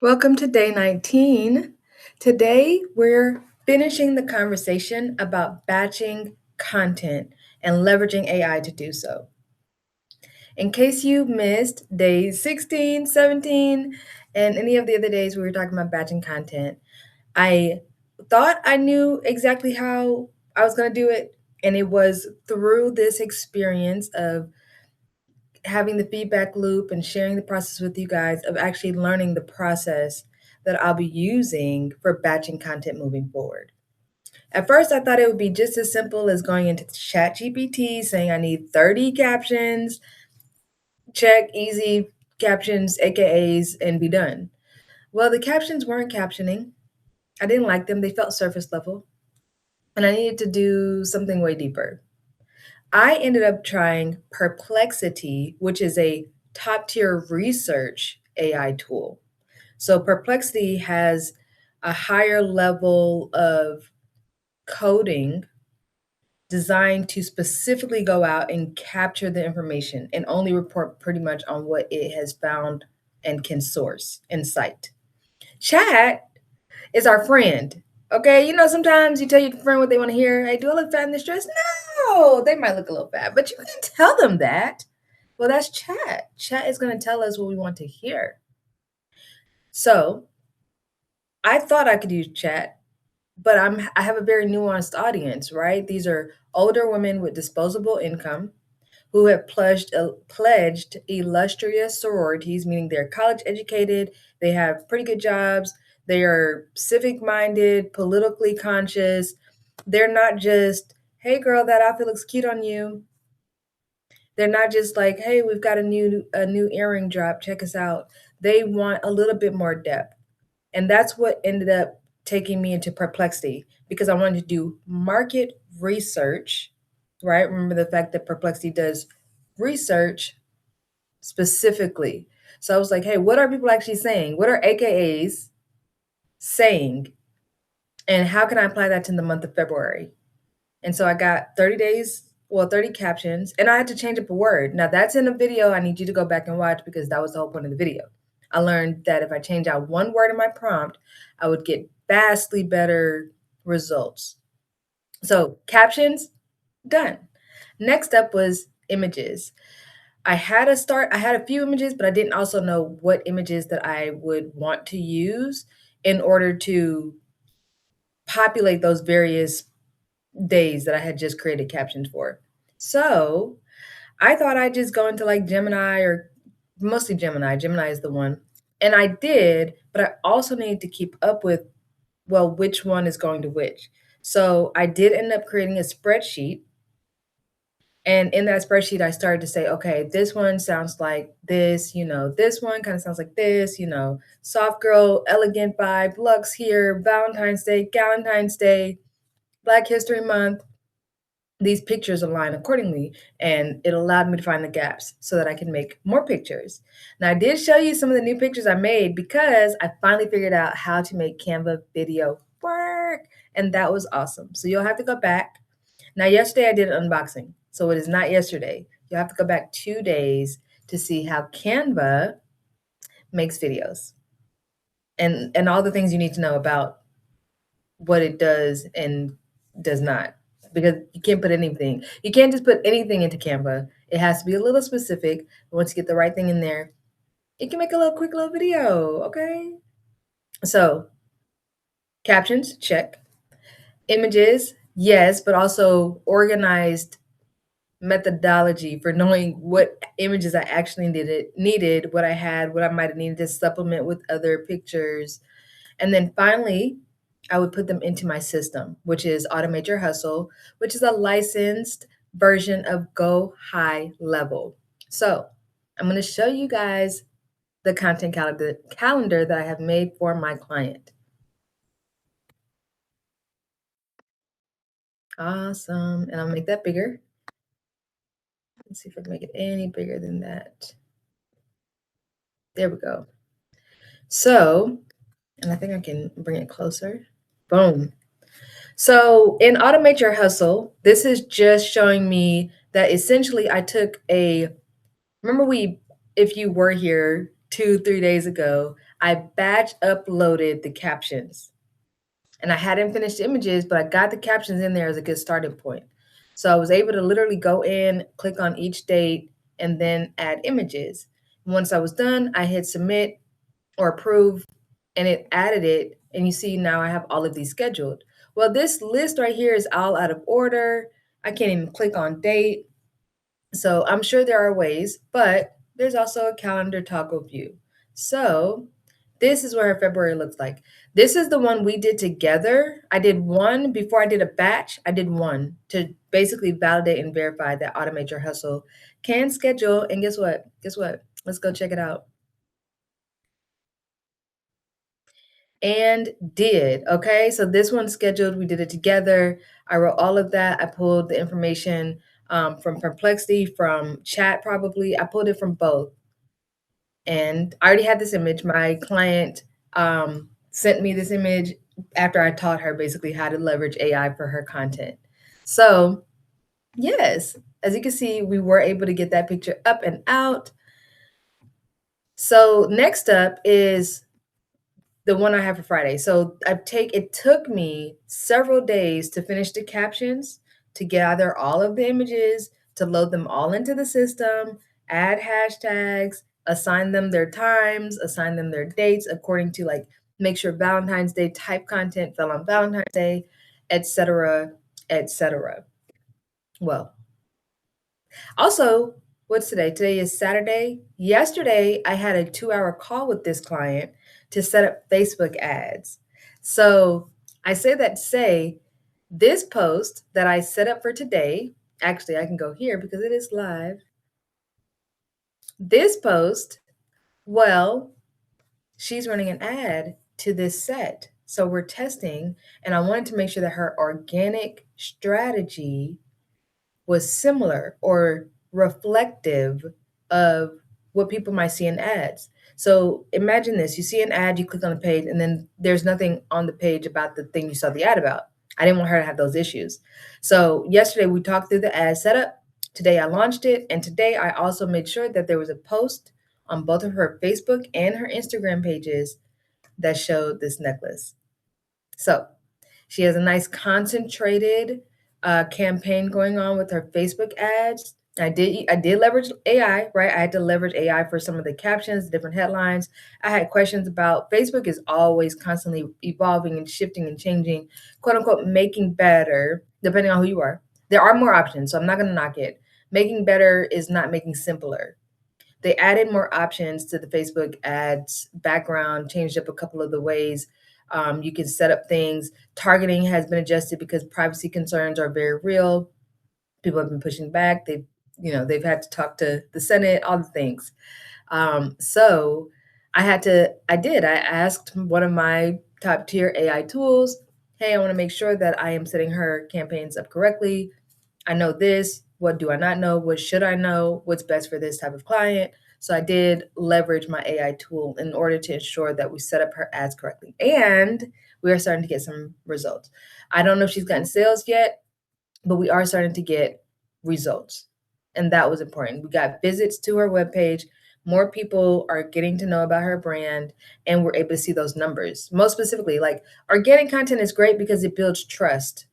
Welcome to day 19. Today, we're finishing the conversation about batching content and leveraging AI to do so. In case you missed days 16, 17, and any of the other days we were talking about batching content, I thought I knew exactly how I was going to do it. And it was through this experience of having the feedback loop and sharing the process with you guys of actually learning the process that I'll be using for batching content moving forward. At first, I thought it would be just as simple as going into ChatGPT, saying I need 30 captions, check easy captions, AKAs, and be done. Well, the captions weren't captioning. I didn't like them, they felt surface level, and I needed to do something way deeper. I ended up trying Perplexity, which is a top tier research AI tool. So, Perplexity has a higher level of coding designed to specifically go out and capture the information and only report pretty much on what it has found and can source and cite. Chat is our friend. Okay, sometimes you tell your friend what they want to hear. Hey, do I look fat in this dress? No, they might look a little fat, but you can tell them that. Well, that's chat. Chat is going to tell us what we want to hear. So I thought I could use chat, but I have a very nuanced audience, right? These are older women with disposable income who have pledged illustrious sororities, meaning they're college educated, they have pretty good jobs, they are civic minded, politically conscious. They're not just, hey girl, that outfit looks cute on you. They're not just like, hey, we've got a new earring drop, check us out. They want a little bit more depth. And that's what ended up taking me into Perplexity because I wanted to do market research, right? Remember the fact that Perplexity does research specifically. So I was like, hey, what are people actually saying? What are AKAs saying? And how can I apply that to the month of February? And so I got 30 days, well, 30 captions, and I had to change up a word. Now that's in a video I need you to go back and watch because that was the whole point of the video. I learned that if I change out one word in my prompt, I would get vastly better results. So captions, done. Next up was images. I had a few images, but I didn't also know what images that I would want to use in order to populate those various days that I had just created captions for. So I thought I'd just go into like Gemini or mostly Gemini. Gemini is the one. And I did, but I also needed to keep up with, well, which one is going to which. So I did end up creating a spreadsheet. And in that spreadsheet, I started to say, okay, this one sounds like this, this one kind of sounds like this, soft girl, elegant vibe, Lux here, Valentine's Day, Galentine's Day, Black History Month. These pictures align accordingly, and it allowed me to find the gaps so that I can make more pictures. Now, I did show you some of the new pictures I made because I finally figured out how to make Canva video work, and that was awesome. So you'll have to go back. Now, yesterday I did an unboxing, so it is not yesterday. You'll have to go back 2 days to see how Canva makes videos and all the things you need to know about what it does and does not, because you can't put anything. You can't just put anything into Canva. It has to be a little specific. Once you get the right thing in there, it can make a little quick little video, okay? So, captions, check. Images, yes, but also organized methodology for knowing what images I actually needed, what I had, what I might have needed to supplement with other pictures. And then finally, I would put them into my system, which is Automate Your Hustle, which is a licensed version of Go High Level. So I'm going to show you guys the content calendar that I have made for my client. Awesome. And I'll make that bigger. Let's see if I can make it any bigger than that. There we go. So, and I think I can bring it closer. Boom. So in Automate Your Hustle, this is just showing me that essentially I took remember if you were here, 2, 3 days ago, I batch uploaded the captions. And I hadn't finished the images, but I got the captions in there as a good starting point. So I was able to literally go in, click on each date, and then add images. Once I was done, I hit submit or approve, and it added it. And you see now I have all of these scheduled. Well, this list right here is all out of order. I can't even click on date. So I'm sure there are ways, but there's also a calendar toggle view. So this is what her February looks like. This is the one we did together. I did one before I did a batch. I did one to basically validate and verify that Automate Your Hustle can schedule. And guess what? Guess what? Let's go check it out. And did. Okay, so this one's scheduled. We did it together. I wrote all of that. I pulled the information from Perplexity, from chat, probably. I pulled it from both. And I already had this image. My client sent me this image after I taught her basically how to leverage AI for her content. So, yes, as you can see, we were able to get that picture up and out. So, next up is the one I have for Friday. So it took me several days to finish the captions, to gather all of the images, to load them all into the system, add hashtags, assign them their times, assign them their dates according to like make sure Valentine's Day type content fell on Valentine's Day, etc., etc. Well, also, what's today? Today is Saturday. Yesterday, I had a 2 hour call with this client to set up Facebook ads. So I say that to say this post that I set up for today, actually, I can go here because it is live. This post, well, she's running an ad to this set. So we're testing, and I wanted to make sure that her organic strategy was similar or reflective of what people might see in ads. So imagine this, you see an ad, you click on the page, and then there's nothing on the page about the thing you saw the ad about. I didn't want her to have those issues. So yesterday we talked through the ad setup. Today I launched it. And today I also made sure that there was a post on both of her Facebook and her Instagram pages that showed this necklace. So she has a nice concentrated campaign going on with her Facebook ads. I did leverage AI, right? I had to leverage AI for some of the captions, different headlines. I had questions about Facebook is always constantly evolving and shifting and changing, quote unquote, making better, depending on who you are. There are more options, so I'm not going to knock it. Making better is not making simpler. They added more options to the Facebook ads background, changed up a couple of the ways you can set up things. Targeting has been adjusted because privacy concerns are very real. People have been pushing back. They've had to talk to the Senate, all the things. So I asked one of my top tier AI tools, hey, I want to make sure that I am setting her campaigns up correctly. I know this. What do I not know? What should I know? What's best for this type of client? So I did leverage my AI tool in order to ensure that we set up her ads correctly. And we are starting to get some results. I don't know if she's gotten sales yet, but we are starting to get results. And that was important. We got visits to her webpage. More people are getting to know about her brand, and we're able to see those numbers. Most specifically, like organic content is great because it builds trust.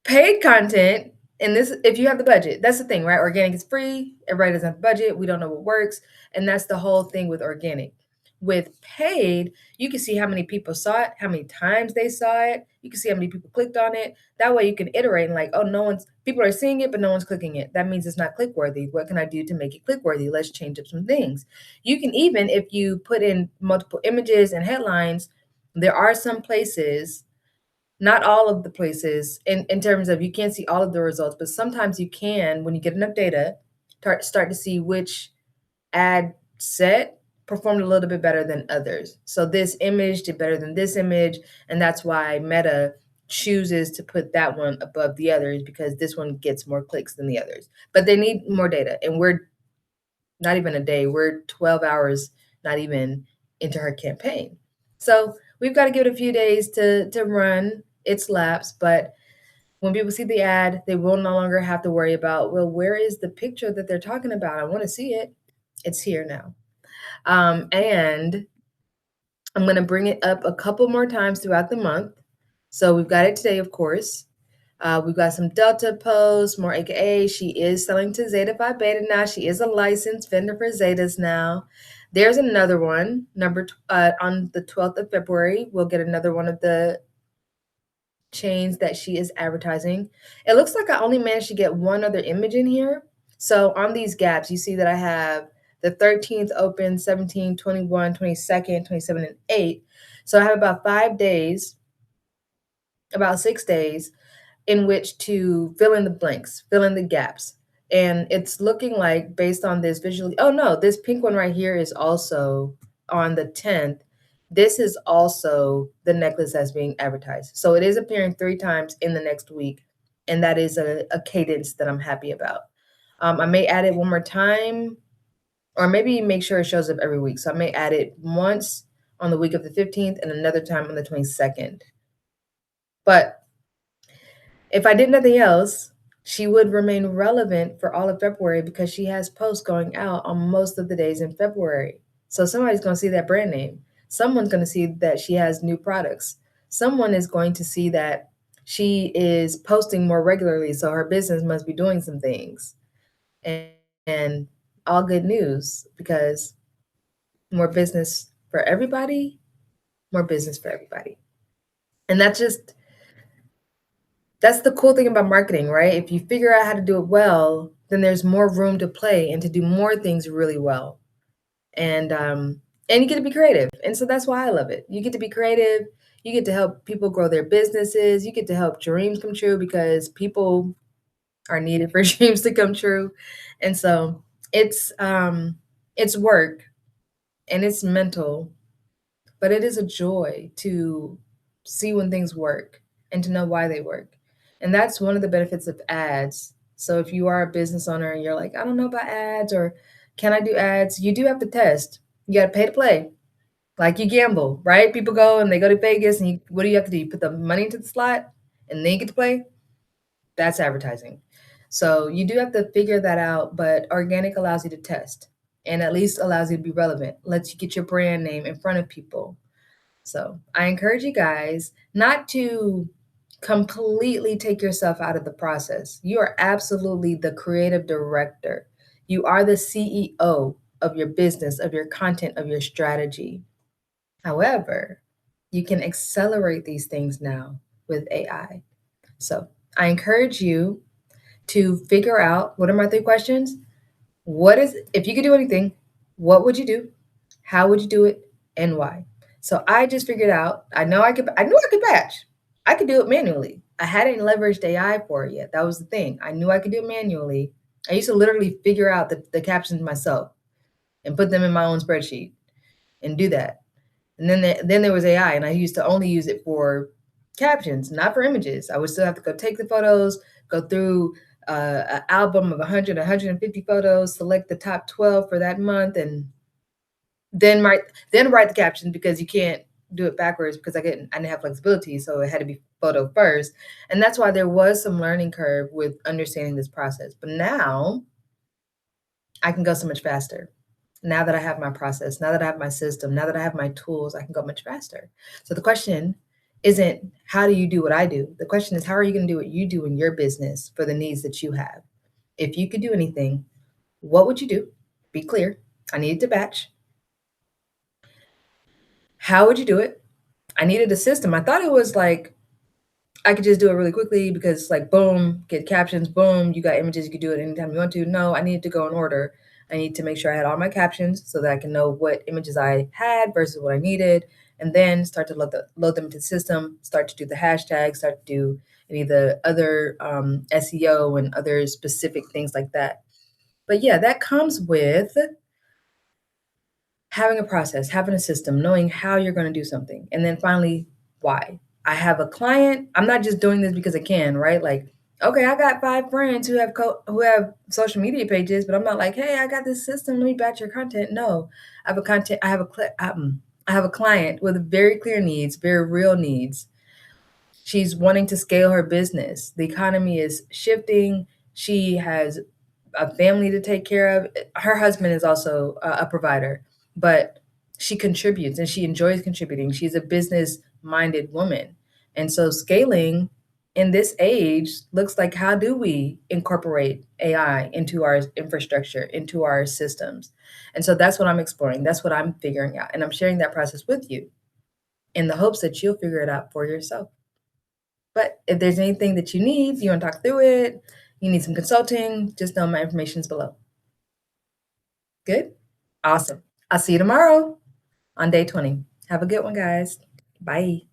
Paid content, and this if you have the budget, that's the thing, right? Organic is free. Everybody doesn't have the budget. We don't know what works, and that's the whole thing with organic. With paid, you can see how many people saw it, how many times they saw it. You can see how many people clicked on it. That way, you can iterate and like, oh, people are seeing it, but no one's clicking it. That means it's not click worthy. What can I do to make it click worthy? Let's change up some things. You can even, if you put in multiple images and headlines, there are some places, not all of the places in terms of you can't see all of the results, but sometimes you can, when you get enough data, start to see which ad set performed a little bit better than others. So this image did better than this image, and that's why Meta chooses to put that one above the others, because this one gets more clicks than the others. But they need more data, and we're not even a day, we're 12 hours, not even into her campaign. So we've got to give it a few days to run its laps, but when people see the ad, they will no longer have to worry about, well, where is the picture that they're talking about? I want to see it. It's here now. And I'm going to bring it up a couple more times throughout the month. So we've got it today, of course. We've got some Delta posts, more AKA. She is selling to Zeta Phi Beta now. She is a licensed vendor for Zetas now. There's another one, on the 12th of February. We'll get another one of the chains that she is advertising. It looks like I only managed to get one other image in here. So on these gaps, you see that I have the 13th open, 17, 21, 22nd, 27, and 8. So I have about 5 days, about 6 days in which to fill in the blanks, fill in the gaps. And it's looking like, based on this visually, oh no, this pink one right here is also on the 10th. This is also the necklace that's being advertised. So it is appearing 3 times in the next week. And that is a cadence that I'm happy about. I may add it one more time, or maybe make sure it shows up every week. So I may add it once on the week of the 15th and another time on the 22nd. But if I did nothing else, she would remain relevant for all of February because she has posts going out on most of the days in February. So somebody's going to see that brand name. Someone's going to see that she has new products. Someone is going to see that she is posting more regularly. So her business must be doing some things. And all good news, because more business for everybody, more business for everybody. And that's the cool thing about marketing, right? If you figure out how to do it well, then there's more room to play and to do more things really well. And you get to be creative. And so that's why I love it. You get to be creative. You get to help people grow their businesses. You get to help dreams come true because people are needed for dreams to come true. And so it's work and it's mental, but it is a joy to see when things work and to know why they work. And that's one of the benefits of ads. So if you are a business owner and you're like, I don't know about ads, or can I do ads? You do have to test. You got to pay to play. Like you gamble, right? People go and they go to Vegas and what do you have to do? You put the money into the slot and then you get to play. That's advertising. So you do have to figure that out, but organic allows you to test and at least allows you to be relevant, lets you get your brand name in front of people. So I encourage you guys not to completely take yourself out of the process. You are absolutely the creative director. You are the CEO of your business, of your content, of your strategy. However, you can accelerate these things now with AI. So I encourage you to figure out, what are my 3 questions? If you could do anything, what would you do? How would you do it? And why? So I just figured out, I knew I could batch. I could do it manually. I hadn't leveraged AI for it yet. That was the thing. I knew I could do it manually. I used to literally figure out the captions myself and put them in my own spreadsheet and do that. And then there was AI, and I used to only use it for captions, not for images. I would still have to go take the photos, go through an album of 100, 150 photos, select the top 12 for that month, and then write the caption, because you can't do it backwards because I didn't have flexibility, so it had to be photo first. And that's why there was some learning curve with understanding this process. But now I can go so much faster. Now that I have my process, now that I have my system, now that I have my tools, I can go much faster. So the question isn't how do you do what I do? The question is, how are you going to do what you do in your business for the needs that you have? If you could do anything, what would you do? Be clear. I needed to batch. How would you do it? I needed a system. I thought it was like I could just do it really quickly because, like, boom, get captions, boom, you got images, you could do it anytime you want to. No, I needed to go in order. I need to make sure I had all my captions so that I can know what images I had versus what I needed, and then start to load them into the system, start to do the hashtags, start to do any of the other SEO and other specific things like that. But yeah, that comes with having a process, having a system, knowing how you're going to do something, and then finally, why. I have a client. I'm not just doing this because I can, right? Like, okay, I got 5 friends who have social media pages, but I'm not like, hey, I got this system. Let me batch your content. No, I have a client with very clear needs, very real needs. She's wanting to scale her business. The economy is shifting. She has a family to take care of. Her husband is also a provider, but she contributes and she enjoys contributing. She's a business-minded woman. And so scaling in this age looks like, how do we incorporate AI into our infrastructure, into our systems? And so that's what I'm exploring. That's what I'm figuring out. And I'm sharing that process with you in the hopes that you'll figure it out for yourself. But if there's anything that you need, you want to talk through it, you need some consulting, just know my information is below. Good? Awesome. I'll see you tomorrow on day 20. Have a good one, guys. Bye.